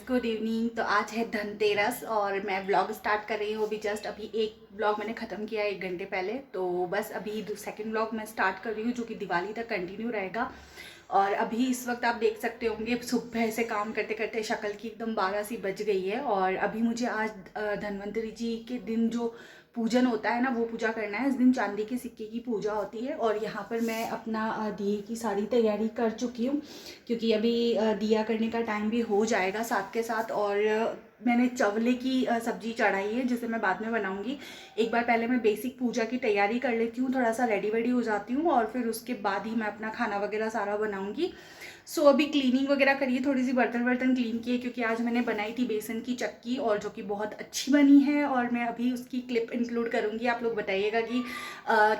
Good evening. तो आज है धनतेरस और मैं ब्लॉग स्टार्ट कर रही हूँ। अभी जस्ट अभी एक ब्लॉग मैंने ख़त्म किया 1 घंटे पहले, तो बस अभी सेकंड ब्लॉग मैं स्टार्ट कर रही हूँ जो कि दिवाली तक कंटिन्यू रहेगा। और अभी इस वक्त आप देख सकते होंगे सुबह से काम करते करते शक्ल की एकदम 12 सी बज गई है। और अभी मुझे आज धन्वंतरी जी के दिन जो पूजन होता है ना, वो पूजा करना है। इस दिन चांदी के सिक्के की पूजा होती है। और यहाँ पर मैं अपना दिए की सारी तैयारी कर चुकी हूँ, क्योंकि अभी दिया करने का टाइम भी हो जाएगा साथ के साथ। और मैंने चवले की सब्जी चढ़ाई है जिसे मैं बाद में बनाऊंगी। एक बार पहले मैं बेसिक पूजा की तैयारी कर लेती हूँ, थोड़ा सा रेडी वेडी हो जाती हूँ और फिर उसके बाद ही मैं अपना खाना वगैरह सारा बनाऊंगी। सो अभी क्लीनिंग वगैरह करिए, थोड़ी सी बर्तन वर्तन क्लीन किए, क्योंकि आज मैंने बनाई थी बेसन की चक्की और जो कि बहुत अच्छी बनी है। और मैं अभी उसकी क्लिप इंक्लूड करूँगी, आप लोग बताइएगा कि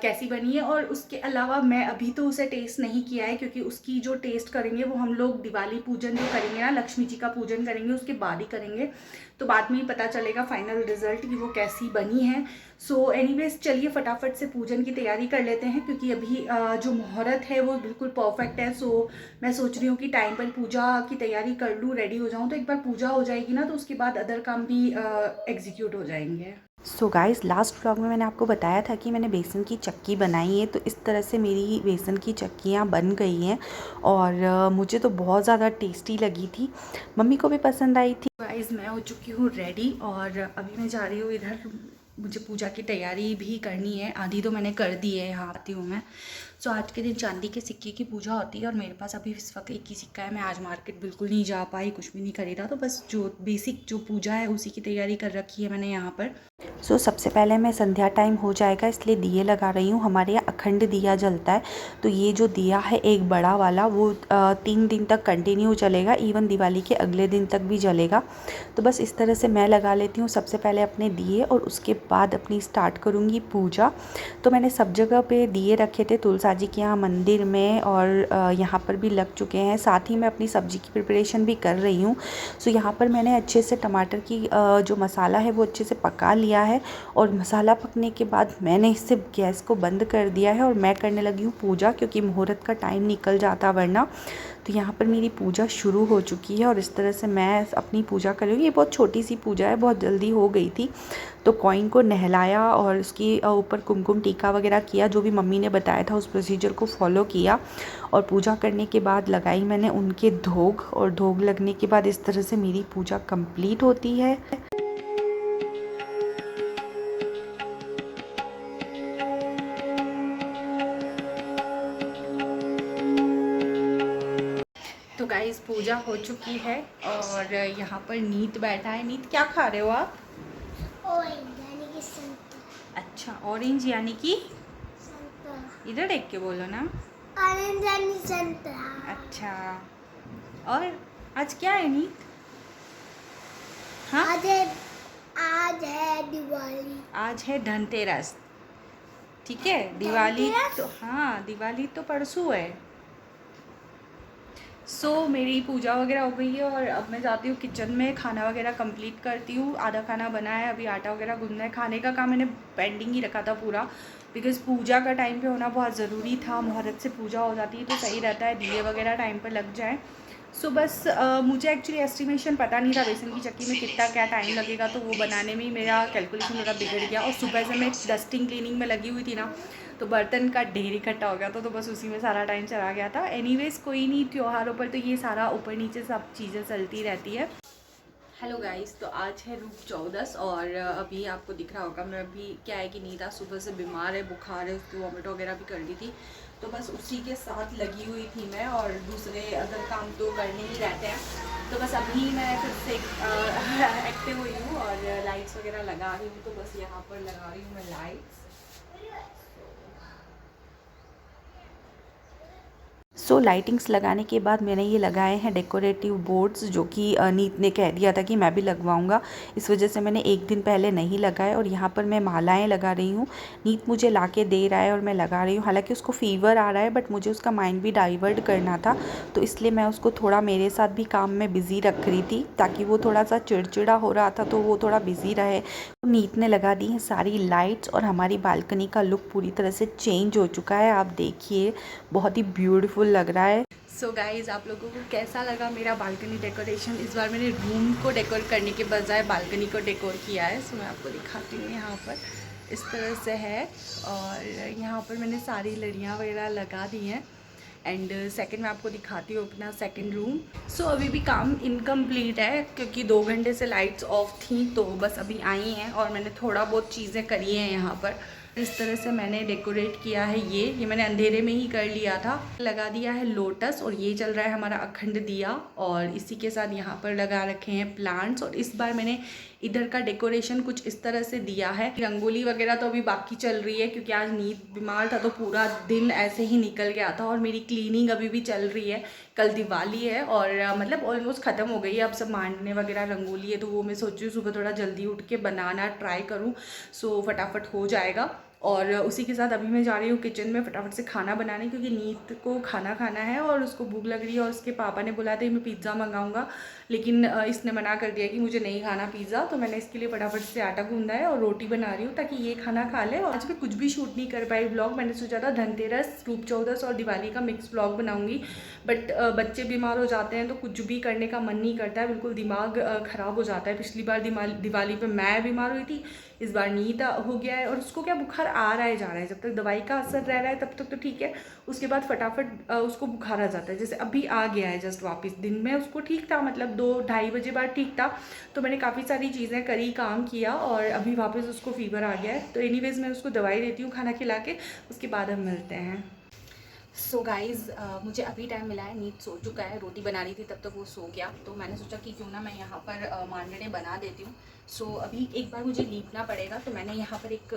कैसी बनी है। और उसके अलावा मैं अभी तो उसे टेस्ट नहीं किया है, क्योंकि उसकी जो टेस्ट करेंगे वो हम लोग दिवाली पूजन जो करेंगे ना, लक्ष्मी जी का पूजन करेंगे उसके बाद ही करेंगे। तो बाद में ही पता चलेगा फाइनल रिजल्ट कि वो कैसी बनी है। सो एनीवेज चलिए फटाफट से पूजन की तैयारी कर लेते हैं, क्योंकि अभी जो मुहूर्त है वो बिल्कुल परफेक्ट है। सो मैं सोच रही हूँ कि टाइम पर पूजा की तैयारी कर लूँ, रेडी हो जाऊँ। तो एक बार पूजा हो जाएगी ना, तो उसके बाद अदर काम भी एग्जीक्यूट हो जाएंगे। सो गाइस, लास्ट व्लॉग में मैंने आपको बताया था कि मैंने बेसन की चक्की बनाई है। तो इस तरह से मेरी बेसन की चक्कियाँ बन गई हैं और मुझे तो बहुत ज़्यादा टेस्टी लगी थी, मम्मी को भी पसंद आई थी। गाइस मैं हो चुकी हूँ रेडी और अभी मैं जा रही हूँ इधर। मुझे पूजा की तैयारी भी करनी है, आधी तो मैंने कर दी है, यहाँ आती हूँ मैं। सो आज के दिन चांदी के सिक्के की पूजा होती है और मेरे पास अभी इस वक्त एक ही सिक्का है। मैं आज मार्केट बिल्कुल नहीं जा पाई, कुछ भी नहीं खरीदा, तो बस जो बेसिक जो पूजा है उसी की तैयारी कर रखी है मैंने यहाँ पर। सबसे पहले मैं संध्या टाइम हो जाएगा इसलिए दिए लगा रही हूँ। हमारे यहाँ अखंड दिया जलता है, तो ये जो दिया है एक बड़ा वाला वो 3 दिन तक कंटिन्यू जलेगा, इवन दिवाली के अगले दिन तक भी जलेगा। तो बस इस तरह से मैं लगा लेती हूँ सबसे पहले अपने दिए और उसके बाद अपनी स्टार्ट करूँगी पूजा। तो मैंने सब जगह पे दिए रखे थे, तुलसा जी के यहाँ, मंदिर में, और यहाँ पर भी लग चुके हैं। साथ ही मैं अपनी सब्ज़ी की प्रिपरेशन भी कर रही हूँ। सो यहाँ पर मैंने अच्छे से टमाटर की जो मसाला है वो अच्छे से पका लिया है और मसाला पकने के बाद मैंने इससे गैस को बंद कर दिया है और मैं करने लगी हूँ पूजा, क्योंकि मुहूर्त का टाइम निकल जाता वरना। तो यहाँ पर मेरी पूजा शुरू हो चुकी है और इस तरह से मैं अपनी पूजा कर रही हूँ। ये बहुत छोटी सी पूजा है, बहुत जल्दी हो गई थी। तो कॉइन को नहलाया और उसकी ऊपर कुमकुम टीका वगैरह किया, जो भी मम्मी ने बताया था उस प्रोसीजर को फॉलो किया। और पूजा करने के बाद लगाई मैंने उनके धोग, और धोग लगने के बाद इस तरह से मेरी पूजा कंप्लीट होती है। तो गाइस पूजा हो चुकी है और यहाँ पर नीत बैठा है। नीत क्या खा रहे हो आप? ऑरेंज यानी कि संतरा। अच्छा, ऑरेंज यानी कि? संतरा। इधर देख के बोलो ना। ऑरेंज यानी संतरा। अच्छा, और आज क्या है नीत? हाँ, आज है दिवाली। आज है धनतेरस। ठीक है, दिवाली धनतेरस? तो हाँ, दिवाली तो परसों है। मेरी पूजा वगैरह हो गई है और अब मैं जाती हूँ किचन में, खाना वगैरह कंप्लीट करती हूँ। आधा खाना बना है, अभी आटा वगैरह गूंदना है। खाने का काम मैंने पेंडिंग ही रखा था पूरा, बिकॉज़ पूजा का टाइम पे होना बहुत ज़रूरी था। मुहूर्त से पूजा हो जाती है तो सही रहता है, दिए वगैरह टाइम पर लग जाए। बस मुझे एक्चुअली एस्टिमेशन पता नहीं था बेसन की चक्की में कितना क्या टाइम लगेगा, तो वो बनाने में ही मेरा कैलकुलेशन थोड़ा बिगड़ गया। और सुबह से मैं डस्टिंग क्लीनिंग में लगी हुई थी ना, तो बर्तन का ढेर इकट्ठा हो गया था, तो बस उसी में सारा टाइम चला गया था। एनीवेज कोई नहीं, त्योहारों पर तो ये सारा ऊपर नीचे सब चीज़ें चलती रहती है। हेलो गाइस, तो आज है रूप 14 और अभी आपको दिख रहा होगा मैं अभी क्या है कि नीता सुबह से बीमार है, बुखार है, उसकी वॉमिट वगैरह भी कर दी थी। तो बस उसी के साथ लगी हुई थी मैं, और दूसरे अदर काम तो करने ही रहते हैं। तो बस अभी मैं फिर से एक्टिव हुई हूँ और लाइट्स वगैरह लगा रही हूँ। तो बस यहाँ पर लगा रही हूँ मैं लाइट्स। लाइटिंग्स लगाने के बाद मैंने ये लगाए हैं डेकोरेटिव बोर्ड्स, जो कि नीत ने कह दिया था कि मैं भी लगवाऊंगा, इस वजह से मैंने एक दिन पहले नहीं लगाए। और यहाँ पर मैं मालाएं लगा रही हूँ, नीत मुझे ला के दे रहा है और मैं लगा रही हूँ। हालांकि उसको फ़ीवर आ रहा है, बट मुझे उसका माइंड भी डाइवर्ट करना था, तो इसलिए मैं उसको थोड़ा मेरे साथ भी काम में बिज़ी रख रही थी, ताकि वो थोड़ा सा चिड़चिड़ा हो रहा था तो वो थोड़ा बिज़ी रहे। तो नीत ने लगा दी है सारी लाइट्स और हमारी बालकनी का लुक पूरी तरह से चेंज हो चुका है। आप देखिए, बहुत ही ब्यूटीफुल लग रहा है। सो गाइज़, आप लोगों को कैसा लगा मेरा बालकनी डेकोरेशन? इस बार मैंने रूम को डेकोर करने के बजाय बालकनी को डेकोर किया है। सो मैं आपको दिखाती हूँ। यहाँ पर इस तरह से है और यहाँ पर मैंने सारी लड़ियाँ वगैरह लगा दी हैं। एंड सेकंड मैं आपको दिखाती हूँ अपना सेकंड रूम। सो अभी भी काम इनकम्प्लीट है क्योंकि 2 घंटे से लाइट्स ऑफ थी, तो बस अभी आई हैं और मैंने थोड़ा बहुत चीज़ें करी हैं यहाँ पर। इस तरह से मैंने डेकोरेट किया है। ये मैंने अंधेरे में ही कर लिया था। लगा दिया है लोटस और ये चल रहा है हमारा अखंड दिया और इसी के साथ यहाँ पर लगा रखे हैं प्लांट्स। और इस बार मैंने इधर का डेकोरेशन कुछ इस तरह से दिया है। रंगोली वगैरह तो अभी बाकी चल रही है क्योंकि आज नीत बीमार था तो पूरा दिन ऐसे ही निकल गया था। और मेरी क्लीनिंग अभी भी चल रही है। कल दिवाली है और मतलब ऑलमोस्ट ख़त्म हो गई है। अब सब मांडने वगैरह रंगोली है तो वो मैं सोच रही हूँ सुबह थोड़ा जल्दी उठ के बनाना ट्राई करूँ, सो फटाफट हो जाएगा। और उसी के साथ अभी मैं जा रही हूँ किचन में फटाफट से खाना बनाने क्योंकि नीत को खाना खाना है और उसको भूख लग रही है। और उसके पापा ने बोला था मैं पिज़्ज़ा मंगाऊंगा, लेकिन इसने मना कर दिया कि मुझे नहीं खाना पिज़्ज़ा। तो मैंने इसके लिए फटाफट से आटा गूंदा है और रोटी बना रही हूँ ताकि ये खाना खा ले। और आज मैं कुछ भी शूट नहीं कर पाई ब्लॉग। मैंने सोचा था धनतेरस, रूप चौदस और दिवाली का मिक्स ब्लॉग बनाऊँगी, बट बच्चे बीमार हो जाते हैं तो कुछ भी करने का मन नहीं करता है, बिल्कुल दिमाग ख़राब हो जाता है। पिछली बार दिवाली पे मैं बीमार हुई थी, इस बार नींद हो गया है और उसको क्या बुखार आ रहा है जा रहा है। जब तक दवाई का असर रह रहा है तब तक तो ठीक है, उसके बाद फटाफट उसको बुखार आ जाता है। जैसे अभी आ गया है जस्ट वापस। दिन में उसको ठीक था, मतलब 2-2:30 बजे बाद ठीक था, तो मैंने काफ़ी सारी चीज़ें करी, काम किया और अभी वापस उसको फीवर आ गया है। तो एनीवेज़ मैं उसको दवाई देती हूँ खाना खिला के, उसके बाद हम मिलते हैं। सो गाइज़, मुझे अभी टाइम मिला है, नींद सो चुका है, रोटी बना रही थी तब तक वो सो गया। तो मैंने सोचा कि क्यों ना मैं यहाँ पर मांडने बना देती हूँ। सो अभी एक बार मुझे लीपना पड़ेगा, तो मैंने यहाँ पर एक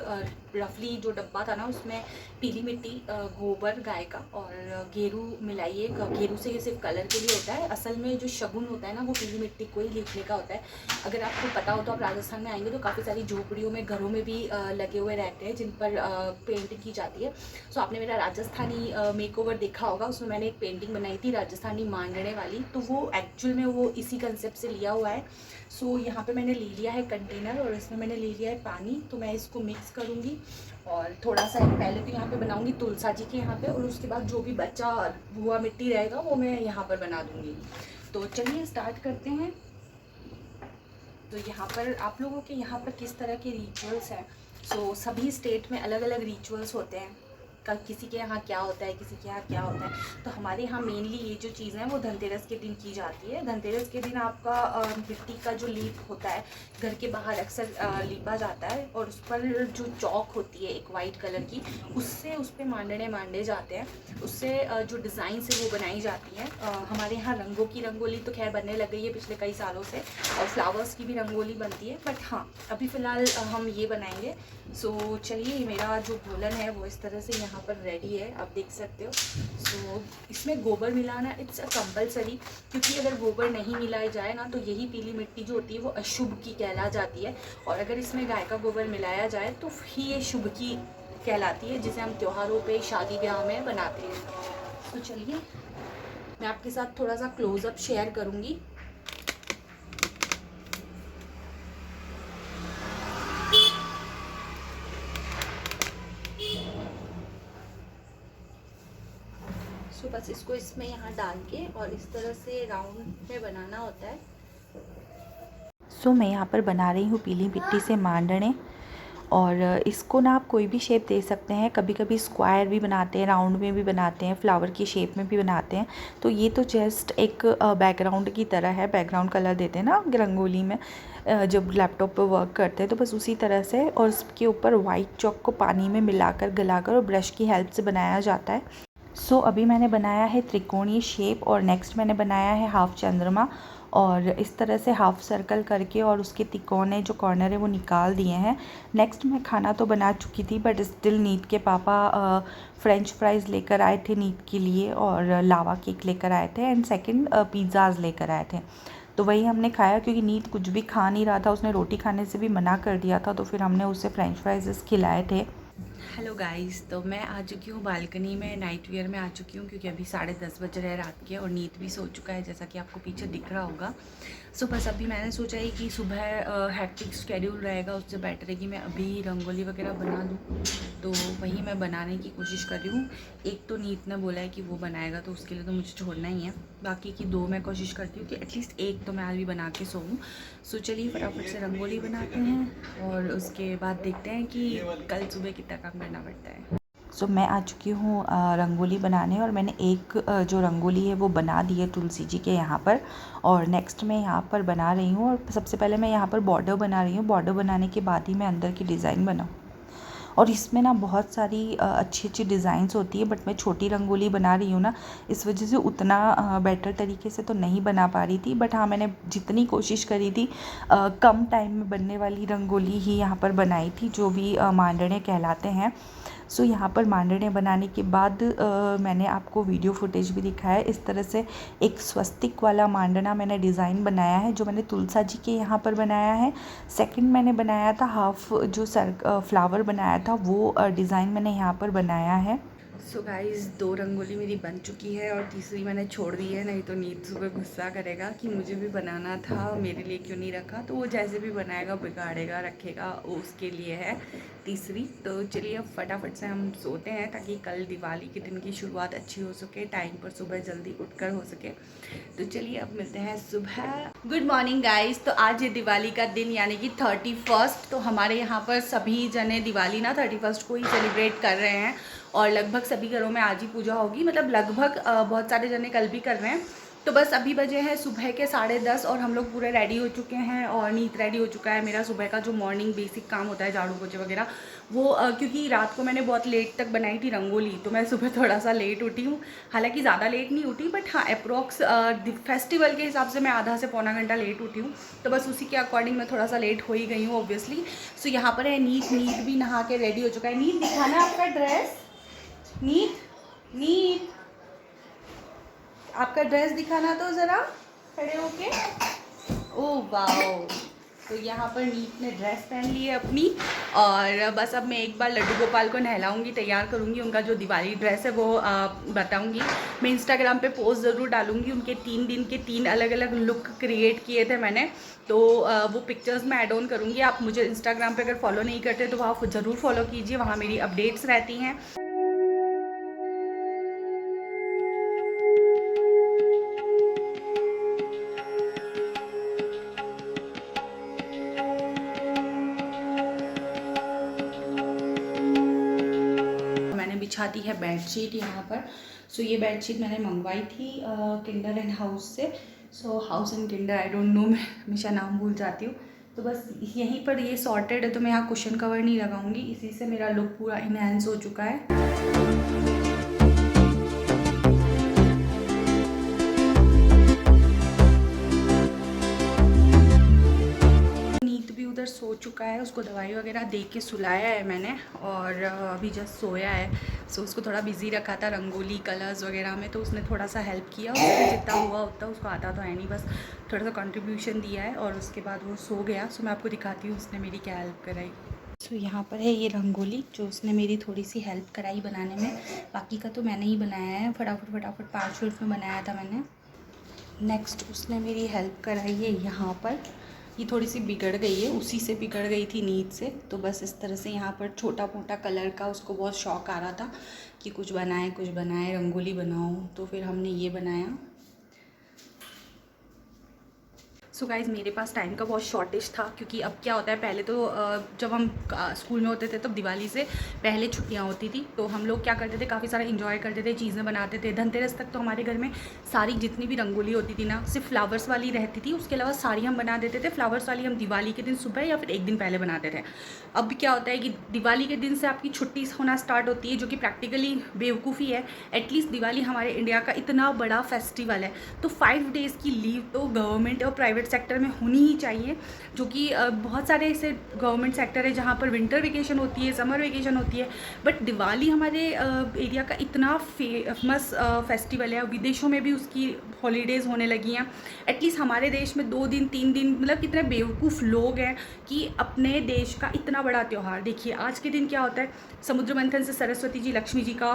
रफली जो डब्बा था ना उसमें पीली मिट्टी, गोबर गाय का और गेरू मिलाई है। गेरू से ये सिर्फ कलर के लिए होता है, असल में जो शगुन होता है ना वो पीली मिट्टी को ही लीपने का होता है। अगर आपको पता हो तो आप राजस्थान में आएंगे तो काफ़ी सारी झोपड़ियों में, घरों में भी लगे हुए रहते हैं जिन पर पेंटिंग की जाती है। सो आपने मेरा राजस्थानी मेकओवर देखा होगा, उसमें मैंने एक पेंटिंग बनाई थी राजस्थानी मांडने वाली, तो वो एक्चुअल में वो इसी कंसेप्ट से लिया हुआ है। सो यहाँ पे मैंने ले लिया है कंटेनर और इसमें मैंने ले लिया है पानी। तो मैं इसको मिक्स करूँगी और थोड़ा सा पहले तो यहाँ पे बनाऊँगी तुलसा जी के यहाँ पे, और उसके बाद जो भी बचा हुआ मिट्टी रहेगा वो मैं यहाँ पर बना दूँगी। तो चलिए स्टार्ट करते हैं। तो यहाँ पर आप लोगों के यहाँ पर किस तरह के रिचुअल्स हैं? सो सभी स्टेट में अलग अलग रिचुअल्स होते हैं। किसी के यहाँ क्या होता है, किसी के यहाँ क्या होता है। तो हमारे यहाँ मेनली ये जो चीज़ है वो धनतेरस के दिन की जाती है। धनतेरस के दिन आपका मिट्टी का जो लीप होता है घर के बाहर अक्सर लीपा जाता है और उस पर जो चौक होती है एक वाइट कलर की, उससे उस पर मांडने मांडे जाते हैं। उससे जो डिज़ाइन से वो बनाई जाती हैं। हमारे यहाँ रंगों की रंगोली तो खैर बनने लग गई है पिछले कई सालों से, और फ्लावर्स की भी रंगोली बनती है, बट हाँ अभी फ़िलहाल हम ये बनाएंगे। सो चलिए, मेरा जो घोलन है वो इस तरह से यहाँ पर रेडी है, आप देख सकते हो। सो इसमें गोबर मिलाना इट्स अ कंपलसरी, क्योंकि अगर गोबर नहीं मिलाया जाए ना तो यही पीली मिट्टी जो होती है वो अशुभ की कहला जाती है, और अगर इसमें गाय का गोबर मिलाया जाए तो ही ये शुभ की कहलाती है, जिसे हम त्योहारों पे, शादी ब्याह में बनाते हैं। तो चलिए मैं आपके साथ थोड़ा सा क्लोजअप शेयर करूँगी। सो बस इसको इसमें यहाँ डाल के और इस तरह से राउंड में बनाना होता है। सो मैं यहाँ पर बना रही हूँ पीली मिट्टी से मांडने, और इसको ना आप कोई भी शेप दे सकते हैं। कभी कभी स्क्वायर भी बनाते हैं, राउंड में भी बनाते हैं, फ्लावर की शेप में भी बनाते हैं। तो ये तो जस्ट एक बैकग्राउंड की तरह है, बैकग्राउंड कलर देते हैं ना रंगोली में जब लैपटॉप पर वर्क करते हैं, तो बस उसी तरह से। और इसके ऊपर वाइट चॉक को पानी में मिलाकर गलाकर और ब्रश की हेल्प से बनाया जाता है। सो अभी मैंने बनाया है त्रिकोणीय शेप, और नेक्स्ट मैंने बनाया है हाफ चंद्रमा, और इस तरह से हाफ सर्कल करके और उसके तिकोने जो कॉर्नर है वो निकाल दिए हैं। नेक्स्ट मैं खाना तो बना चुकी थी, बट स्टिल नीत के पापा फ्रेंच फ्राइज़ लेकर आए थे नीत के लिए, और लावा केक लेकर आए थे, एंड सेकंड पिज़्ज़ाज़ लेकर आए थे। तो वही हमने खाया, क्योंकि नीत कुछ भी खा नहीं रहा था, उसने रोटी खाने से भी मना कर दिया था, तो फिर हमने उसे फ्रेंच फ्राइज़ खिलाए थे। हेलो गाइस, तो मैं आ चुकी हूँ बालकनी में, नाइट वियर में आ चुकी हूँ क्योंकि अभी 10:30 बज रहे हैं रात के और नींद भी सो चुका है जैसा कि आपको पीछे दिख रहा होगा। सो बस अभी मैंने सोचा ही कि सुबह हैक्टिक शेड्यूल रहेगा, उससे बेटर है कि मैं अभी रंगोली वगैरह बना दूँ, तो वही मैं बनाने की कोशिश कर रही हूँ। एक तो नीत ने बोला है कि वो बनाएगा तो उसके लिए तो मुझे छोड़ना ही है, बाकी की 2 मैं कोशिश करती हूँ कि एटलीस्ट एक तो मैं आज भी बना के सोऊँ। सो चलिए फटाफट से रंगोली बनाते हैं और उसके बाद देखते हैं कि कल सुबह कितना काम करना पड़ता है। सो मैं आ चुकी हूँ रंगोली बनाने, और मैंने एक जो रंगोली है वो बना दी है तुलसी जी के यहाँ पर, और नेक्स्ट मैं यहाँ पर बना रही हूँ। और सबसे पहले मैं यहाँ पर बॉर्डर बना रही हूँ। बॉर्डर बनाने के बाद ही मैं अंदर की डिज़ाइन बनाऊँ। और इसमें ना बहुत सारी अच्छी अच्छी डिज़ाइंस होती है, बट मैं छोटी रंगोली बना रही हूँ ना, इस वजह से उतना बेटर तरीके से तो नहीं बना पा रही थी। बट हाँ, मैंने जितनी कोशिश करी थी कम टाइम में बनने वाली रंगोली ही यहाँ पर बनाई थी, जो भी मांडने कहलाते हैं। सो यहाँ पर मांडने बनाने के बाद मैंने आपको वीडियो फुटेज भी दिखाया है। इस तरह से एक स्वस्तिक वाला मांडना मैंने डिज़ाइन बनाया है, जो मैंने तुलसा जी के यहाँ पर बनाया है। सेकंड मैंने बनाया था हाफ जो फ्लावर बनाया था, वो डिज़ाइन मैंने यहाँ पर बनाया है। सो गाइस, 2 रंगोली मेरी बन चुकी है और तीसरी मैंने छोड़ दी है, नहीं तो नीत सुबह गुस्सा करेगा कि मुझे भी बनाना था, मेरे लिए क्यों नहीं रखा। तो वो जैसे भी बनाएगा, बिगाड़ेगा, रखेगा, वो उसके लिए है तीसरी। तो चलिए अब फटाफट से हम सोते हैं ताकि कल दिवाली के दिन की शुरुआत अच्छी हो सके, टाइम पर सुबह जल्दी उठकर हो सके। तो चलिए अब मिलते हैं सुबह। Good morning guys. तो आज है दिवाली का दिन, यानी कि 31st। तो हमारे यहाँ पर सभी जने दिवाली ना 31st को ही सेलिब्रेट कर रहे हैं और लगभग सभी घरों में आज ही पूजा होगी, मतलब लगभग बहुत सारे जने कल भी कर रहे हैं। तो बस अभी बजे हैं सुबह के 10:30 और हम लोग पूरे रेडी हो चुके हैं और नीत रेडी हो चुका है। मेरा सुबह का जो मॉर्निंग बेसिक काम होता है, झाड़ू पोछे वगैरह, वो क्योंकि रात को मैंने बहुत लेट तक बनाई थी रंगोली, तो मैं सुबह थोड़ा सा लेट उठी हूँ। हालांकि ज़्यादा लेट नहीं उठी, बट हाँ अप्रोक्स फेस्टिवल के हिसाब से मैं आधा से पौना घंटा लेट उठी हूँ, तो बस उसी के अकॉर्डिंग मैं थोड़ा सा लेट हो ही गई हूँ ऑब्वियसली। सो यहाँ पर है नीत भी नहा के रेडी हो चुका है। नीत, दिखाना आपका ड्रेस। नीत आपका ड्रेस दिखाना तो ज़रा खड़े होके। Oh wow. तो यहाँ पर नीत ने ड्रेस पहन ली है अपनी, और बस अब मैं एक बार लड्डू गोपाल को नहलाऊंगी, तैयार करूँगी, उनका जो दिवाली ड्रेस है वो बताऊँगी। मैं इंस्टाग्राम पे पोस्ट ज़रूर डालूँगी, उनके 3 दिन के 3 अलग अलग लुक क्रिएट किए थे मैंने, तो वो पिक्चर्स में ऐड ऑन करूँगी। आप मुझे इंस्टाग्राम पे अगर फॉलो नहीं करते तो वहाँ ज़रूर फॉलो कीजिए, वहाँ मेरी अपडेट्स रहती हैं। बिछाती है बेडशीट यहाँ पर। सो ये बेडशीट मैंने मंगवाई थी किंडर एंड हाउस से। So house and kinder, I don't know, मैं हमेशा नाम भूल जाती हूँ। तो बस यहीं पर ये सॉर्टेड है, तो मैं यहाँ कुशन कवर नहीं लगाऊंगी, इसी से मेरा लुक पूरा इनहेंस हो चुका है। उधर सो चुका है, उसको दवाई वगैरह दे के सुलाया है मैंने, और अभी जस्ट सोया है। सो उसको थोड़ा बिजी रखा था रंगोली कलर्स वगैरह में, तो उसने थोड़ा सा हेल्प किया, उससे जितना हुआ उतना, उसको आता तो है नहीं, बस थोड़ा सा कंट्रीब्यूशन दिया है और उसके बाद वो सो गया। सो मैं आपको दिखाती हूँ उसने मेरी क्या हेल्प कराई। सो यहाँ पर है ये रंगोली जो उसने मेरी थोड़ी सी हेल्प कराई बनाने में, बाकी का तो मैंने ही बनाया है, फटाफट 5 मिनट में बनाया था मैंने। नेक्स्ट उसने मेरी हेल्प कराई है यहाँ पर, ये थोड़ी सी बिगड़ गई है, उसी से बिगड़ गई थी नींद से। तो बस इस तरह से यहाँ पर छोटा मोटा कलर का उसको बहुत शौक आ रहा था कि कुछ बनाए रंगोली बनाओ, तो फिर हमने ये बनाया। सो गाइज़, मेरे पास टाइम का बहुत शॉर्टेज था, क्योंकि अब क्या होता है, पहले तो जब हम स्कूल में होते थे तब दिवाली से पहले छुट्टियां होती थी, तो हम लोग क्या करते थे, काफ़ी सारा एंजॉय करते थे, चीज़ें बनाते थे। धनतेरस तक तो हमारे घर में सारी जितनी भी रंगोली होती थी ना, सिर्फ फ्लावर्स वाली रहती थी, उसके अलावा सारी हम बना देते थे। फ्लावर्स वाली हम दिवाली के दिन सुबह या फिर एक दिन पहले बनाते थे। अब क्या होता है कि दिवाली के दिन से आपकी छुट्टी होना स्टार्ट होती है, जो कि प्रैक्टिकली बेवकूफ़ी है। एटलीस्ट दिवाली हमारे इंडिया का इतना बड़ा फेस्टिवल है, तो 5 डेज़ की लीव तो गवर्नमेंट और प्राइवेट सेक्टर में होनी ही चाहिए, जो कि बहुत सारे ऐसे गवर्नमेंट सेक्टर है जहाँ पर विंटर वेकेशन होती है, समर वेकेशन होती है, बट दिवाली हमारे एरिया का इतना फेमस फेस्टिवल है, विदेशों में भी उसकी हॉलीडेज़ होने लगी हैं। एटलीस्ट हमारे देश में 2 दिन 3 दिन, मतलब कितने बेवकूफ़ लोग हैं कि अपने देश का इतना बड़ा त्यौहार देखिए। आज के दिन क्या होता है, समुद्र मंथन से सरस्वती जी लक्ष्मी जी का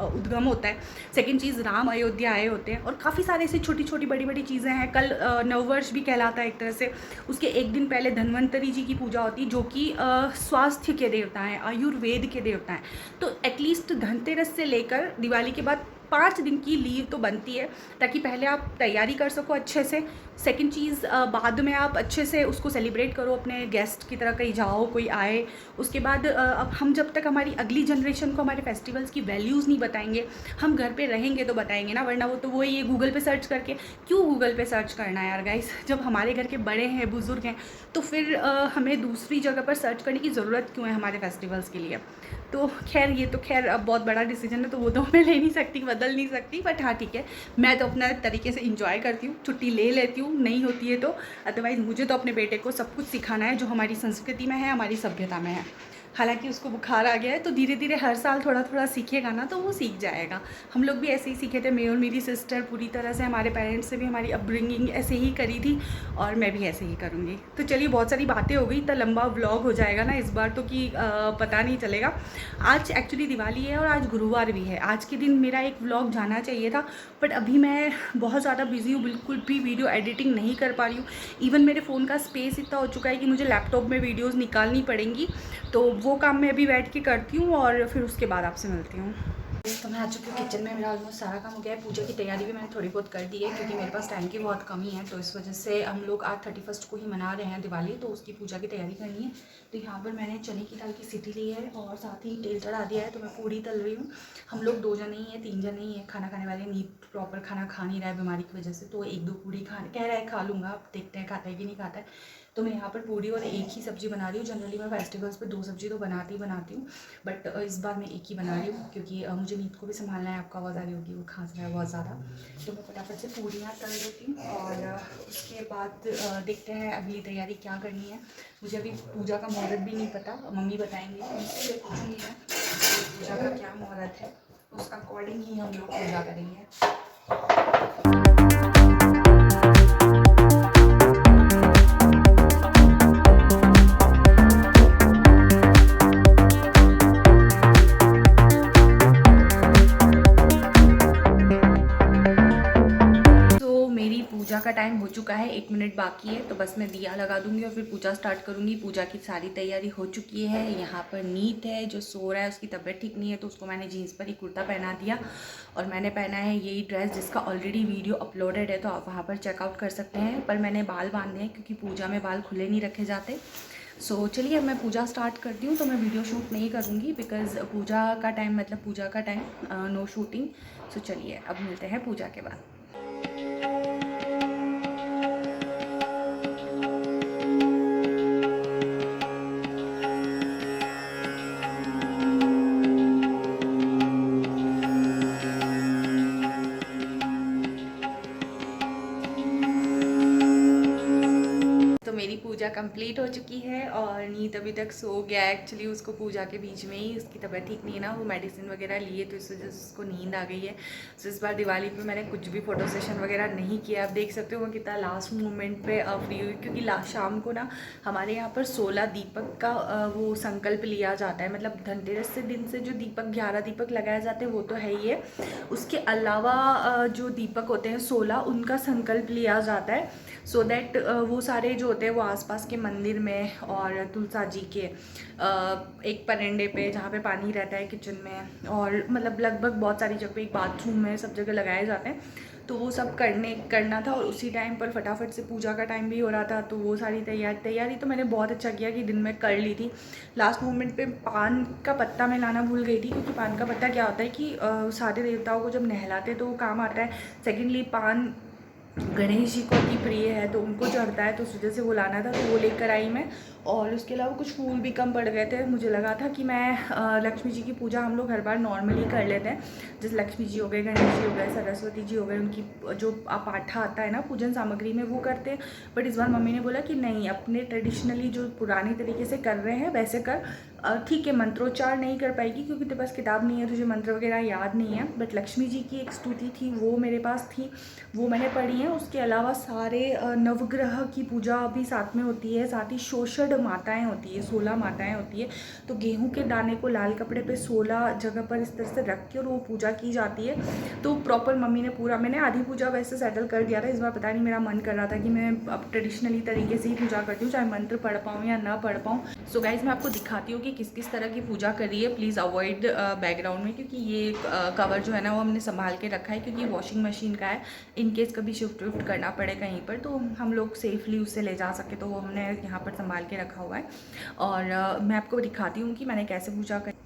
उद्गम होता है। सेकेंड चीज़, राम अयोध्या आए होते हैं और काफ़ी सारे ऐसी छोटी छोटी बड़ी बड़ी चीज़ें हैं। कल नववर्ष भी कहलाता है एक तरह से। उसके एक दिन पहले धन्वंतरी जी की पूजा होती है जो कि स्वास्थ्य के देवता हैं, आयुर्वेद के देवता हैं। तो एटलीस्ट धनतेरस से लेकर दिवाली के बाद 5 दिन की लीव तो बनती है, ताकि पहले आप तैयारी कर सको अच्छे से। सेकंड चीज़, बाद में आप अच्छे से उसको सेलिब्रेट करो, अपने गेस्ट की तरह कहीं जाओ, कोई आए। उसके बाद अब हम जब तक हमारी अगली जनरेशन को हमारे फेस्टिवल्स की वैल्यूज़ नहीं बताएंगे, हम घर पे रहेंगे तो बताएंगे ना, वरना वो तो वही है गूगल पे सर्च करके। क्यों गूगल पे सर्च करना है यार गाइस, जब हमारे घर के बड़े हैं, बुज़ुर्ग हैं, तो फिर हमें दूसरी जगह पर सर्च करने की ज़रूरत क्यों है हमारे फेस्टिवल्स के लिए। तो खैर ये तो खैर अब बहुत बड़ा डिसीजन है, तो वो तो मैं ले नहीं सकती, बदल नहीं सकती। बट हाँ ठीक है, मैं तो अपना तरीके से इंजॉय करती हूँ, छुट्टी ले लेती हूँ, नहीं होती है तो। अदरवाइज़ मुझे तो अपने बेटे को सब कुछ सिखाना है जो हमारी संस्कृति में है, हमारी सभ्यता में है। हालांकि उसको बुखार आ गया है, तो धीरे धीरे हर साल थोड़ा थोड़ा सीखेगा ना, तो वो सीख जाएगा। हम लोग भी ऐसे ही सीखे थे, मैं और मेरी सिस्टर पूरी तरह से, हमारे पेरेंट्स से भी हमारी अपब्रिंगिंग ऐसे ही करी थी, और मैं भी ऐसे ही करूँगी। तो चलिए, बहुत सारी बातें हो गई, इतना लंबा व्लॉग हो जाएगा ना इस बार तो कि पता नहीं चलेगा। आज एक्चुअली दिवाली है और आज गुरुवार भी है। आज के दिन मेरा एक व्लॉग जाना चाहिए था, बट अभी मैं बहुत ज़्यादा बिजी हूँ, बिल्कुल भी वीडियो एडिटिंग नहीं कर पा रही हूँ। इवन मेरे फ़ोन का स्पेस इतना हो चुका है कि मुझे लैपटॉप में वीडियोज़ निकालनी पड़ेंगी, तो वो काम मैं अभी बैठ के करती हूँ और फिर उसके बाद आपसे मिलती हूँ। तो मैं आ चुकी हूँ किचन में, मेरा ऑलमोस्ट सारा काम हो गया है। पूजा की तैयारी भी मैंने थोड़ी बहुत कर दी है, क्योंकि मेरे पास टाइम की बहुत कमी है, तो इस वजह से हम लोग आज 31 को ही मना रहे हैं दिवाली, तो उसकी पूजा की तैयारी करनी है। तो यहाँ पर मैंने चने की दाल की सीटी ली है और साथ ही तेल चढ़ा दिया है, तो मैं पूड़ी तल रही हूँ। हम लोग 2 जने ही हैं, 3 जने ही हैं खाना खाने वाले, नहीं प्रॉपर खाना खा नहीं रहा है बीमारी की वजह से, तो 1-2 पूड़ी कह रहा है खा लूँगा, अब देखते हैं खाता है कि नहीं खाता है। तो मैं यहाँ पर पूड़ी और एक ही सब्ज़ी बना रही हूँ। जनरली मैं फेस्टिवल्स पे 2 सब्ज़ी तो बनाती हूँ, बट इस बार मैं एक ही बना रही हूँ, क्योंकि मुझे नीत को भी संभालना है। आपको आवाज़ आ रही होगी, वो खांस रहा है बहुत ज़्यादा। तो मैं फटाफट से पूड़ियाँ तल देती हूँ और उसके बाद देखते हैं अगली तैयारी क्या करनी है। मुझे अभी पूजा का मुहूर्त भी नहीं पता, मम्मी बताएंगे, उनसे पूछूँगी मैं पूजा का क्या मुहूर्त है, उसका अकॉर्डिंग ही हम लोग पूजा करेंगे। पूजा का टाइम हो चुका है, 1 मिनट बाकी है, तो बस मैं दिया लगा दूंगी और फिर पूजा स्टार्ट करूंगी। पूजा की सारी तैयारी हो चुकी है। यहाँ पर नीत है जो सो रहा है, उसकी तबीयत ठीक नहीं है, तो उसको मैंने जीन्स पर ही कुर्ता पहना दिया और मैंने पहना है यही ड्रेस जिसका ऑलरेडी वीडियो अपलोडेड है, तो आप वहाँ पर चेकआउट कर सकते हैं। पर मैंने बाल बांधे हैं क्योंकि पूजा में बाल खुले नहीं रखे जाते। सो चलिए, अब मैं पूजा स्टार्ट करती हूँ। तो मैं वीडियो शूट नहीं करूँगी बिकॉज़ पूजा का टाइम मतलब पूजा का टाइम, नो शूटिंग। सो चलिए, अब मिलते हैं पूजा के बाद। पूजा कंप्लीट हो चुकी है और नीत अभी तक सो गया है। एक्चुअली उसको पूजा के बीच में ही, उसकी तबीयत ठीक नहीं है ना, वो मेडिसिन वगैरह लिए, तो इस वजह से उसको नींद आ गई है। तो इस बार दिवाली पे मैंने कुछ भी फ़ोटो सेशन वगैरह नहीं किया। आप देख सकते हो मैं कितना लास्ट मोमेंट पे फ्री हुई, क्योंकि शाम को ना हमारे यहाँ पर 16 दीपक का वो संकल्प लिया जाता है। मतलब धनतेरस से दिन से जो दीपक 11 दीपक लगाए जाते हैं वो तो है ही है, उसके अलावा जो दीपक होते हैं 16, उनका संकल्प लिया जाता है, सो दैट वो सारे जो होते हैं वो आसपास के मंदिर में और तुलसा जी के एक परंडे पे जहाँ पे पानी रहता है किचन में, और मतलब लगभग बहुत सारी जगह, एक बाथरूम में, सब जगह लगाए जाते हैं। तो वो सब करना था और उसी टाइम पर फटाफट से पूजा का टाइम भी हो रहा था, तो वो सारी तैयारी तो मैंने बहुत अच्छा किया कि दिन में कर ली थी। लास्ट मोमेंट पे पान का पत्ता मैं लाना भूल गई थी, क्योंकि पान का पत्ता क्या होता है कि सारे देवताओं को जब नहलाते तो वो काम आता है। सेकेंडली पान गणेश जी को अति प्रिय है तो उनको चढ़ता है, तो उस वजह से वो लाना था, तो वो लेकर आई मैं। और उसके अलावा कुछ फूल भी कम पड़ गए थे। मुझे लगा था कि मैं लक्ष्मी जी की पूजा हम लोग हर बार नॉर्मली कर लेते हैं, जैसे लक्ष्मी जी हो गए, गणेश जी हो गए, सरस्वती जी हो गए, उनकी जो पाठा आता है ना पूजन सामग्री में वो करते हैं। बट इस बार मम्मी ने बोला कि नहीं, अपने ट्रेडिशनली जो पुराने तरीके से कर रहे हैं वैसे कर। ठीक है, मंत्रोच्चार नहीं कर पाएगी क्योंकि तेरे पास किताब नहीं है, तुझे मंत्र वगैरह याद नहीं है, बट लक्ष्मी जी की एक स्तुति थी वो मेरे पास थी, वो मैंने पढ़ी है। उसके अलावा सारे नवग्रह की पूजा भी साथ में होती है, साथ ही शोषण माताएं होती है, 16 माताएं होती है। तो गेहूं के दाने को लाल कपड़े पे 16 जगह पर इस तरह से रख के और वो पूजा की जाती है। तो प्रॉपर मम्मी ने पूरा, मैंने आधी पूजा वैसे सेटल कर दिया था, इस बार पता नहीं मेरा मन कर रहा था कि मैं अब ट्रेडिशनली तरीके से ही पूजा करती हूँ, चाहे मंत्र पढ़ पाऊँ या ना पढ़ पाऊँ। सो गाइज मैं आपको दिखाती हूँ कि किस किस तरह की पूजा करी है। प्लीज़ अवॉइड बैकग्राउंड में, क्योंकि ये कवर जो है ना वो हमने संभाल के रखा है, क्योंकि वॉशिंग मशीन का है। इनकेस कभी शिफ्ट विफ्ट करना पड़े कहीं पर तो हम लोग सेफली उससे ले जा सके, तो वो हमने यहाँ पर संभाल के रखा हुआ है। और मैं आपको दिखाती हूँ कि मैंने कैसे पूजा करी।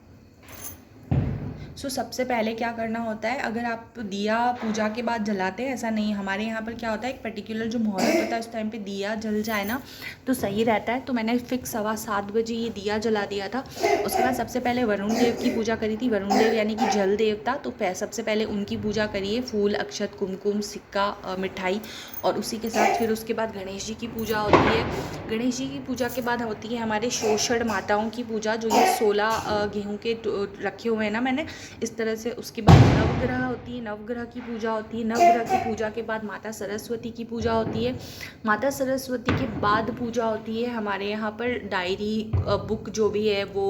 सबसे पहले क्या करना होता है, अगर आप दिया पूजा के बाद जलाते हैं, ऐसा नहीं, हमारे यहाँ पर क्या होता है, एक पर्टिकुलर जो मुहूर्त होता है उस टाइम पे दिया जल जाए ना तो सही रहता है। तो मैंने फिक्स 7:15 बजे ये दिया जला दिया था। उसके बाद सबसे पहले वरुण देव की पूजा करी थी। वरुण देव यानी कि जल देवता, तो सबसे पहले उनकी पूजा करिए, फूल, अक्षत, कुमकुम, सिक्का, मिठाई, और उसी के साथ फिर उसके बाद गणेश जी की पूजा होती है। गणेश जी की पूजा के बाद होती है हमारे शोषण माताओं की पूजा, जो ये 16 गेहूँ के रखे हुए हैं ना मैंने इस तरह से। उसके बाद नवग्रह होती है, नवग्रह की पूजा होती है। नवग्रह की पूजा के बाद माता सरस्वती की पूजा होती है। माता सरस्वती के बाद पूजा होती है हमारे यहाँ पर डायरी बुक जो भी है वो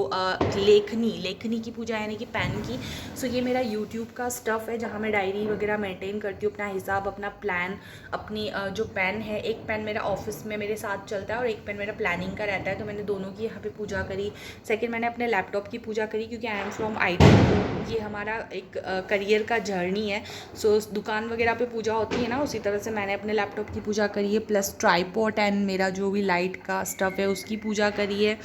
लेखनी की पूजा, यानी कि पेन की। सो ये मेरा यूट्यूब का स्टफ़ है जहाँ मैं डायरी वगैरह मेंटेन करती हूँ, अपना हिसाब, अपना प्लान, अपनी जो पेन है, एक पेन मेरा ऑफिस में मेरे साथ चलता है और एक पेन मेरा प्लानिंग का रहता है, तो मैंने दोनों की यहाँ पे पूजा करी। सेकंड मैंने अपने लैपटॉप की पूजा करी, क्योंकि आई एम फ्रॉम IT, तो ये हमारा एक करियर का जर्नी है। सो दुकान वगैरह पे पूजा होती है ना, उसी तरह से मैंने अपने लैपटॉप की पूजा करी है, प्लस ट्राईपॉड एंड मेरा जो भी लाइट का स्टफ़ है उसकी पूजा करी है।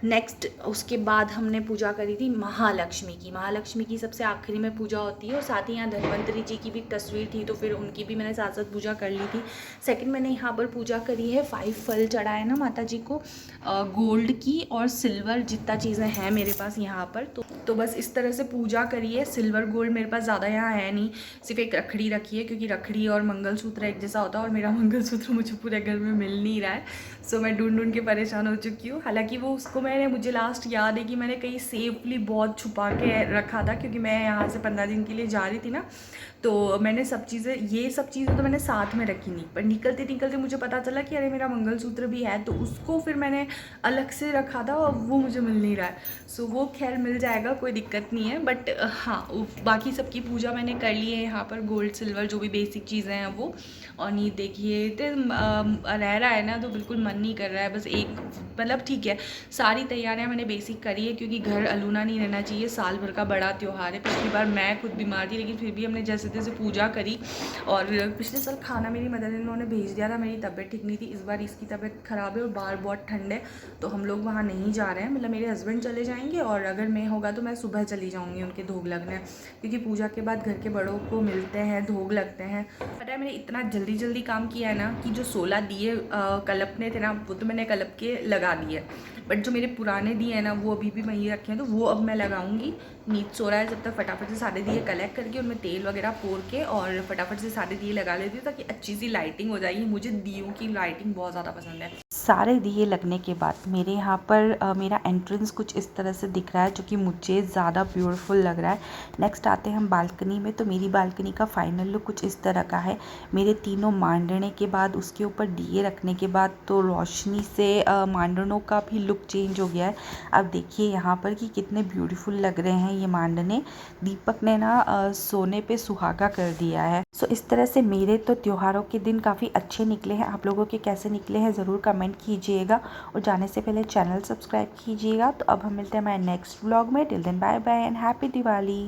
नेक्स्ट उसके बाद हमने पूजा करी थी महालक्ष्मी की सबसे आखिरी में पूजा होती है, और साथ ही यहाँ धन्वंतरी जी की भी तस्वीर थी, तो फिर उनकी भी मैंने साथ साथ पूजा कर ली थी। सेकंड मैंने यहाँ पर पूजा करी है, 5 फल चढ़ाए ना माता जी को, गोल्ड की और सिल्वर, जितना चीज़ें हैं मेरे पास यहाँ पर, तो बस इस तरह से पूजा करी है। सिल्वर गोल्ड मेरे पास ज़्यादा यहाँ है नहीं, सिर्फ एक रखड़ी रखी है, क्योंकि रखड़ी और मंगलसूत्र एक जैसा होता है, और मेरा मंगलसूत्र मुझे पूरे घर में मिल नहीं रहा है। सो मैं ढूंढ के परेशान हो चुकी हूँ। हालांकि वो उसको मुझे लास्ट याद है कि मैंने कहीं सेफली बहुत छुपा के रखा था, क्योंकि मैं यहाँ से 15 दिन के लिए जा रही थी ना, तो मैंने ये सब चीज़ें तो मैंने साथ में रखी नहीं, पर निकलते मुझे पता चला कि अरे मेरा मंगलसूत्र भी है, तो उसको फिर मैंने अलग से रखा था और वो मुझे मिल नहीं रहा है। सो वो खैर मिल जाएगा, कोई दिक्कत नहीं है। बट हाँ, बाकी सबकी पूजा मैंने कर ली है यहाँ पर, गोल्ड सिल्वर जो भी बेसिक चीज़ें हैं वो। और नहीं देखिए रह रहा है ना, तो बिल्कुल मन नहीं कर रहा है, बस एक मतलब ठीक है, सारी तैयारियां मैंने बेसिक करी है, क्योंकि घर अलूना नहीं रहना चाहिए, साल भर का बड़ा त्यौहार है। पिछली बार मैं खुद बीमार थी, लेकिन फिर भी हमने जैसे तैसे पूजा करी। और पिछले साल खाना मेरी मदर इन लॉ ने भेज दिया था, मेरी तबीयत ठीक नहीं थी। इस बार इसकी तबीयत ख़राब है और बाहर बहुत ठंड है, तो हम लोग वहाँ नहीं जा रहे हैं। मतलब मेरे हस्बैंड चले जाएंगे, और अगर मैं होगा तो मैं सुबह चली जाऊँगी उनके धोग लगने, क्योंकि पूजा के बाद घर के बड़ों को मिलते हैं, धोग लगते हैं। पता है मैंने इतना जल्दी काम किया है ना, कि जो 16 दिए कलपने थे ना, वो तो मैंने कलप के लगा दिए, बट जो मेरे पुराने दिए हैं ना वो अभी भी वहीं रखे हैं, तो वो अब मैं लगाऊंगी। नींद सो रहा है, जब तक फटाफट से सारे दिए कलेक्ट करके उनमें तेल वगैरह पोर के और फटाफट से सारे दिए लगा लेती हूँ, ताकि अच्छी सी लाइटिंग हो जाएगी। मुझे दियों की लाइटिंग बहुत ज़्यादा पसंद है। सारे दिए लगने के बाद मेरे यहाँ पर मेरा एंट्रेंस कुछ इस तरह से दिख रहा है, जो कि मुझे ज़्यादा ब्यूटीफुल लग रहा है। नेक्स्ट आते हैं हम बालकनी में, तो मेरी बालकनी का फाइनल लुक कुछ इस तरह का है। मेरे तीनों मांडने के बाद, उसके ऊपर दिए रखने के बाद, तो रोशनी से मांडनों का भी लुक चेंज हो गया है। अब देखिए यहाँ पर कि कितने ब्यूटीफुल लग रहे हैं ये मांडने। दीपक ने ना सोने पे सुहागा कर दिया है। सो इस तरह से मेरे तो त्योहारों के दिन काफ़ी अच्छे निकले हैं। आप लोगों के कैसे निकले हैं ज़रूर कमेंट कीजिएगा, और जाने से पहले चैनल सब्सक्राइब कीजिएगा। तो अब हम मिलते हैं हमारे नेक्स्ट व्लॉग में। Till then bye bye and happy Diwali.